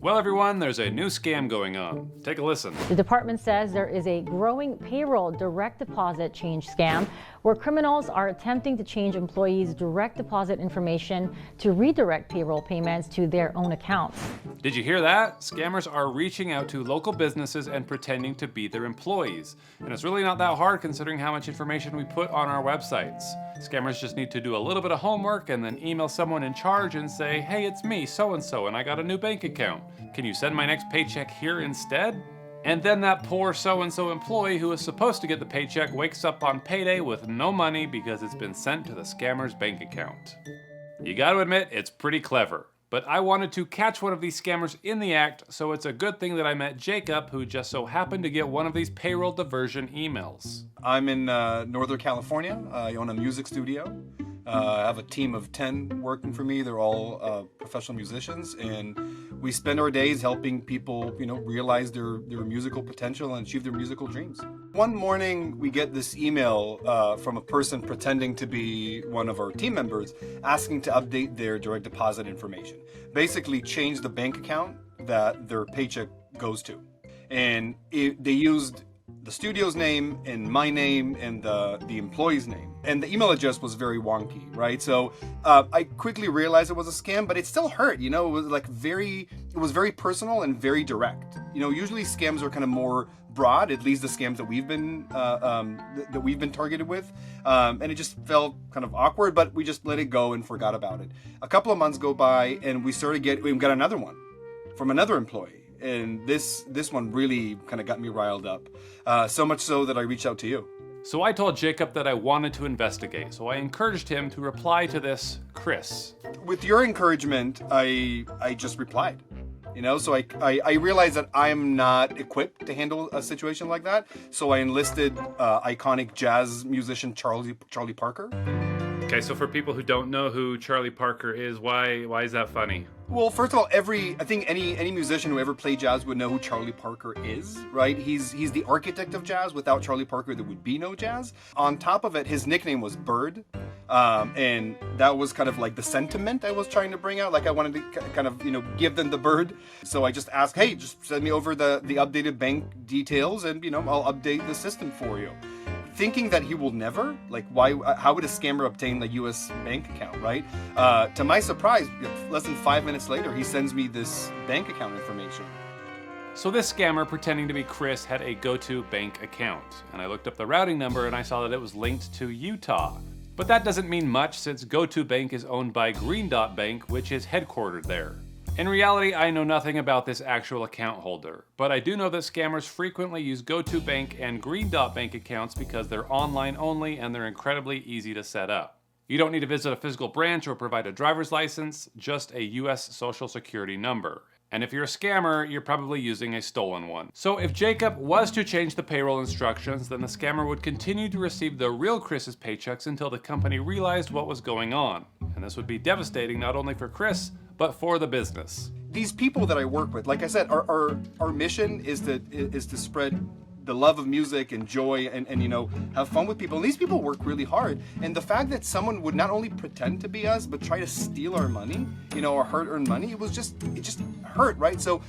Well, everyone, there's a new scam going on. Take a listen. The department says there is a growing payroll direct deposit change scam where criminals are attempting to change employees' direct deposit information to redirect payroll payments to their own accounts. Did you hear that? Scammers are reaching out to local businesses and pretending to be their employees. And it's really not that hard considering how much information we put on our websites. Scammers just need to do a little bit of homework and then email someone in charge and say, hey, it's me, so-and-so, and I got a new bank account. Can you send my next paycheck here instead? And then that poor so-and-so employee who is supposed to get the paycheck wakes up on payday with no money because it's been sent to the scammer's bank account. You gotta admit, it's pretty clever. But I wanted to catch one of these scammers in the act, so it's a good thing that I met Jacob, who just so happened to get one of these payroll diversion emails. I'm in Northern California. I own a music studio. I have a team of 10 working for me. They're all professional musicians, and we spend our days helping people, realize their musical potential and achieve their musical dreams. One morning, we get this email from a person pretending to be one of our team members, asking to update their direct deposit information. Basically, change the bank account that their paycheck goes to. And they used the studio's name and my name and the employee's name. And the email address was very wonky, right? So I quickly realized it was a scam, but it still hurt, It was very personal and very direct. Usually scams are kind of more broad, at least the scams that we've been targeted with. And it just felt kind of awkward, but we just let it go and forgot about it. A couple of months go by and we got another one from another employee. And this one really kind of got me riled up. So much so that I reached out to you. So I told Jacob that I wanted to investigate, so I encouraged him to reply to this Chris. With your encouragement, I just replied. So I realized that I'm not equipped to handle a situation like that. So I enlisted iconic jazz musician Charlie Parker. Okay, so for people who don't know who Charlie Parker is, why is that funny? Well, first of all, I think any musician who ever played jazz would know who Charlie Parker is, right? He's the architect of jazz. Without Charlie Parker, there would be no jazz. On top of it, his nickname was Bird, and that was kind of like the sentiment I was trying to bring out. Like I wanted to kind of give them the bird. So I just asked, hey, just send me over the updated bank details, and I'll update the system for you. Thinking that he will never, how would a scammer obtain the U.S. bank account, right? To my surprise, less than 5 minutes later, he sends me this bank account information. So this scammer, pretending to be Chris, had a go-to bank account. And I looked up the routing number and I saw that it was linked to Utah. But that doesn't mean much since Go-To Bank is owned by Green Dot Bank, which is headquartered there. In reality, I know nothing about this actual account holder, but I do know that scammers frequently use Go-To Bank and Green Dot Bank accounts because they're online only and they're incredibly easy to set up. You don't need to visit a physical branch or provide a driver's license, just a US Social Security number. And if you're a scammer, you're probably using a stolen one. So if Jacob was to change the payroll instructions, then the scammer would continue to receive the real Chris's paychecks until the company realized what was going on. And this would be devastating not only for Chris, but for the business. These people that I work with, like I said, our mission is to spread the love of music and joy and have fun with people. And these people work really hard. And the fact that someone would not only pretend to be us, but try to steal our money, our hard-earned money, it just hurt, right? So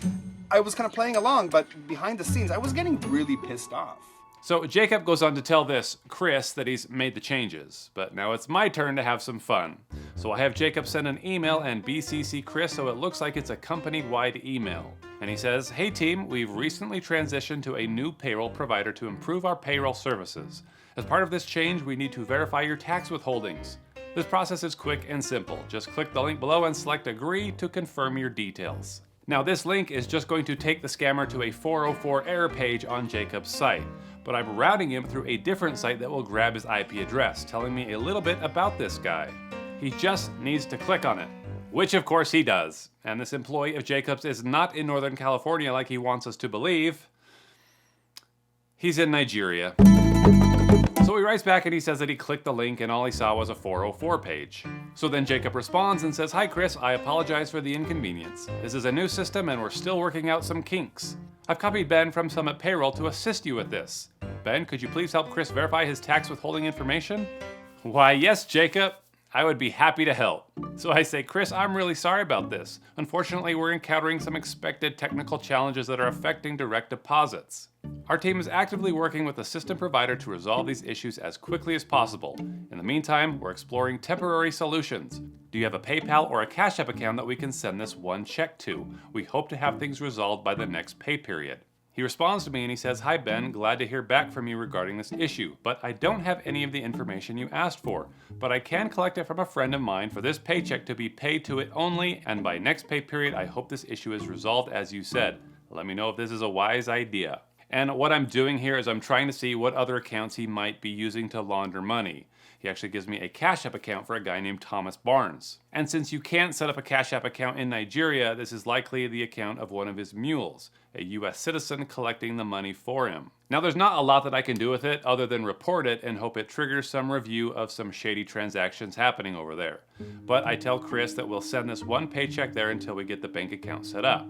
I was kind of playing along, but behind the scenes, I was getting really pissed off. So Jacob goes on to tell this Chris that he's made the changes, but now it's my turn to have some fun. So I have Jacob send an email and BCC Chris so it looks like it's a company-wide email. And he says, hey team, we've recently transitioned to a new payroll provider to improve our payroll services. As part of this change, we need to verify your tax withholdings. This process is quick and simple. Just click the link below and select agree to confirm your details. Now this link is just going to take the scammer to a 404 error page on Jacob's site, but I'm routing him through a different site that will grab his IP address, telling me a little bit about this guy. He just needs to click on it, which of course he does. And this employee of Jacob's is not in Northern California like he wants us to believe. He's in Nigeria. So he writes back and he says that he clicked the link and all he saw was a 404 page. So then Jacob responds and says, hi Chris, I apologize for the inconvenience. This is a new system and we're still working out some kinks. I've copied Ben from Summit Payroll to assist you with this. Ben, could you please help Chris verify his tax withholding information? Why yes, Jacob. I would be happy to help. So I say, Chris, I'm really sorry about this. Unfortunately, we're encountering some expected technical challenges that are affecting direct deposits. Our team is actively working with the system provider to resolve these issues as quickly as possible. In the meantime, we're exploring temporary solutions. Do you have a PayPal or a Cash App account that we can send this one check to? We hope to have things resolved by the next pay period. He responds to me and he says, Hi Ben, glad to hear back from you regarding this issue, but I don't have any of the information you asked for. But I can collect it from a friend of mine for this paycheck to be paid to it only, and by next pay period I hope this issue is resolved as you said. Let me know if this is a wise idea. And what I'm doing here is I'm trying to see what other accounts he might be using to launder money. He actually gives me a Cash App account for a guy named Thomas Barnes. And since you can't set up a Cash App account in Nigeria, this is likely the account of one of his mules, a US citizen collecting the money for him. Now there's not a lot that I can do with it other than report it and hope it triggers some review of some shady transactions happening over there. But I tell Chris that we'll send this one paycheck there until we get the bank account set up.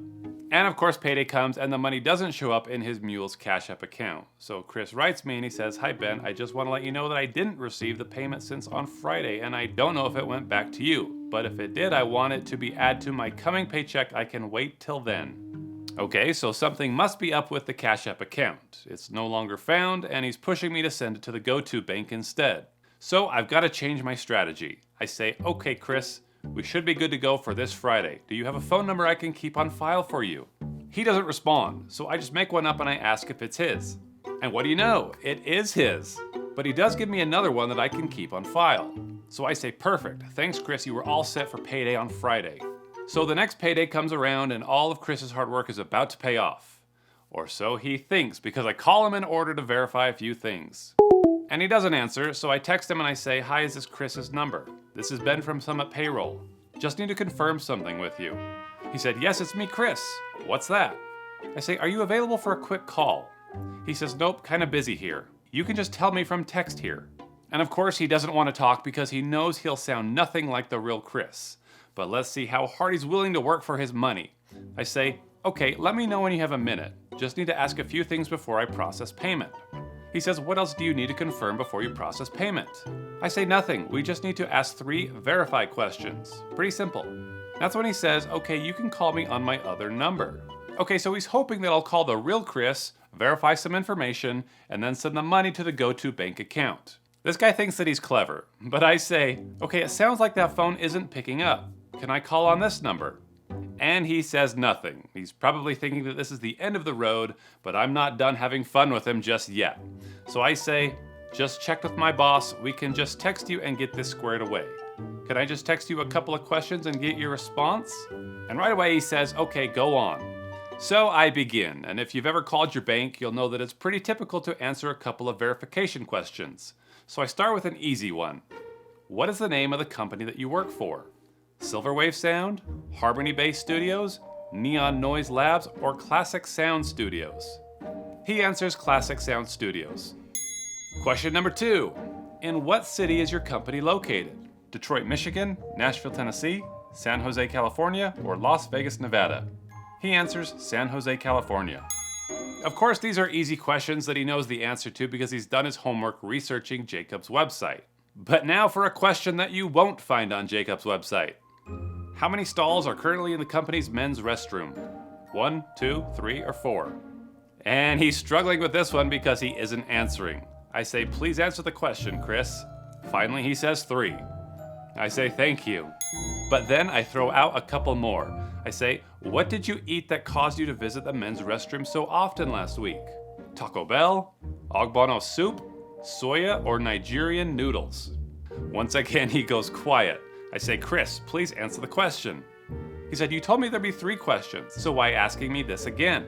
And of course payday comes and the money doesn't show up in his mule's Cash App account. So Chris writes me and he says, Hi Ben, I just want to let you know that I didn't receive the payment since on Friday and I don't know if it went back to you. But if it did, I want it to be added to my coming paycheck. I can wait till then. Okay, so something must be up with the Cash App account. It's no longer found and he's pushing me to send it to the GoTo bank instead. So I've got to change my strategy. I say, okay Chris, we should be good to go for this Friday. Do you have a phone number I can keep on file for you? He doesn't respond, so I just make one up and I ask if it's his. And what do you know? It is his. But he does give me another one that I can keep on file. So I say, perfect. Thanks, Chris. You were all set for payday on Friday. So the next payday comes around and all of Chris's hard work is about to pay off. Or so he thinks, because I call him in order to verify a few things. And he doesn't answer, so I text him and I say, Hi, is this Chris's number? This is Ben from Summit Payroll. Just need to confirm something with you. He said, Yes, it's me, Chris. What's that? I say, Are you available for a quick call? He says, Nope, kind of busy here. You can just tell me from text here. And of course, he doesn't want to talk because he knows he'll sound nothing like the real Chris. But let's see how hard he's willing to work for his money. I say, Okay, let me know when you have a minute. Just need to ask a few things before I process payment. He says, What else do you need to confirm before you process payment? I say nothing. We just need to ask 3 verify questions. Pretty simple. That's when he says, Okay, you can call me on my other number. Okay, so he's hoping that I'll call the real Chris, verify some information, and then send the money to the GoTo bank account. This guy thinks that he's clever, but I say, Okay, it sounds like that phone isn't picking up. Can I call on this number? And he says nothing. He's probably thinking that this is the end of the road, but I'm not done having fun with him just yet. So I say, Just checked with my boss. We can just text you and get this squared away. Can I just text you a couple of questions and get your response? And right away he says, Okay, go on. So I begin, and if you've ever called your bank, you'll know that it's pretty typical to answer a couple of verification questions. So I start with an easy one. What is the name of the company that you work for? Silverwave Sound, Harmony Bass Studios, Neon Noise Labs, or Classic Sound Studios? He answers Classic Sound Studios. Question number 2. In what city is your company located? Detroit, Michigan, Nashville, Tennessee, San Jose, California, or Las Vegas, Nevada? He answers San Jose, California. Of course, these are easy questions that he knows the answer to because he's done his homework researching Jacob's website. But now for a question that you won't find on Jacob's website. How many stalls are currently in the company's men's restroom? 1, 2, 3, or 4? And he's struggling with this one because he isn't answering. I say, Please answer the question, Chris. Finally, he says 3. I say, Thank you. But then I throw out a couple more. I say, What did you eat that caused you to visit the men's restroom so often last week? Taco Bell, ogbono soup, soya, or Nigerian noodles? Once again, he goes quiet. I say, Chris, please answer the question. He said, You told me there'd be 3 questions, so why asking me this again?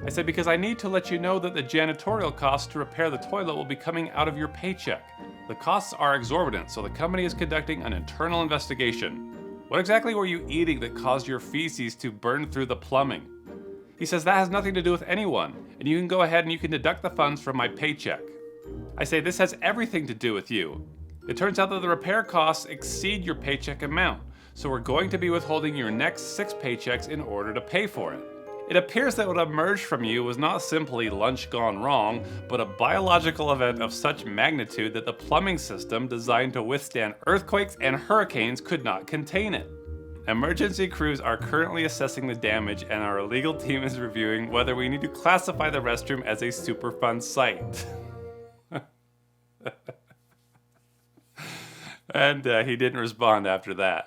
I said, Because I need to let you know that the janitorial costs to repair the toilet will be coming out of your paycheck. The costs are exorbitant, so the company is conducting an internal investigation. What exactly were you eating that caused your feces to burn through the plumbing? He says, That has nothing to do with anyone, and you can go ahead and you can deduct the funds from my paycheck. I say, This has everything to do with you. It turns out that the repair costs exceed your paycheck amount, so we're going to be withholding your next 6 paychecks in order to pay for it. It appears that what emerged from you was not simply lunch gone wrong, but a biological event of such magnitude that the plumbing system designed to withstand earthquakes and hurricanes could not contain it. Emergency crews are currently assessing the damage, and our legal team is reviewing whether we need to classify the restroom as a Superfund site. And he didn't respond after that.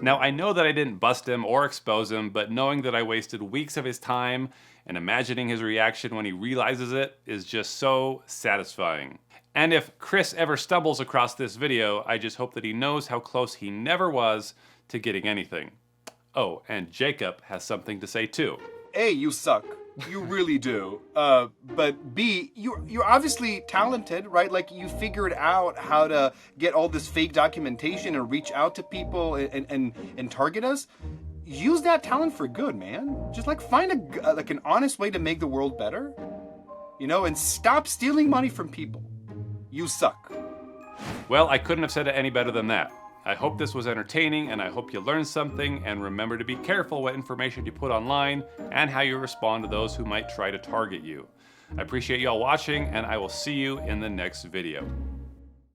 Now, I know that I didn't bust him or expose him, but knowing that I wasted weeks of his time and imagining his reaction when he realizes it is just so satisfying. And if Chris ever stumbles across this video, I just hope that he knows how close he never was to getting anything. Oh, and Jacob has something to say too. A, you suck. You really do. But B, you're obviously talented, right? Like you figured out how to get all this fake documentation and reach out to people and target us. Use that talent for good, man. Just like find an honest way to make the world better, you know, and stop stealing money from people. You suck. Well, I couldn't have said it any better than that. I hope this was entertaining, and I hope you learned something, and remember to be careful what information you put online and how you respond to those who might try to target you. I appreciate y'all watching, and I will see you in the next video.